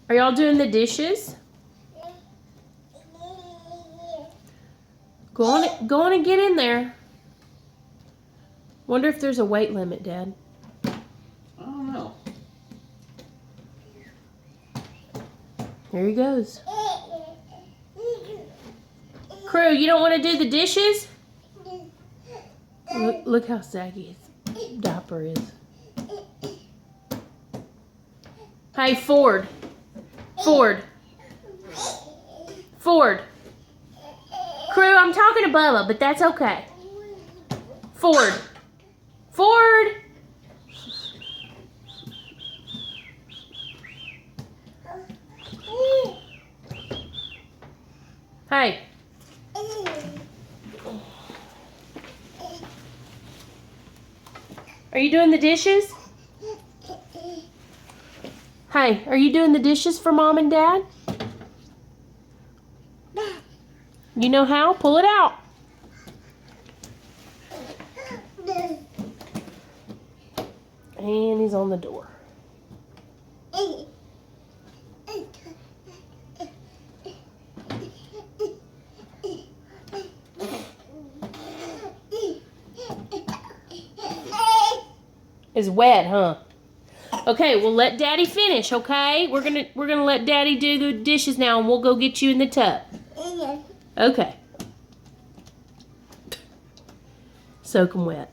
Are y'all doing the dishes? Go on and get in there. Wonder if there's a weight limit, Dad. I don't know. There he goes. Crew, you don't want to do the dishes? Look how saggy his diaper is. Hey, Ford. Ford. Ford. Crew, I'm talking to Bubba, but that's okay. Ford. Ford. Hey. Are you doing the dishes? Hey, are you doing the dishes for Mom and Dad? You know how? Pull it out. And he's on the door. It's wet, huh? Okay, well let Daddy finish, okay? We're gonna let Daddy do the dishes now and we'll go get you in the tub. Okay. Soak 'em wet.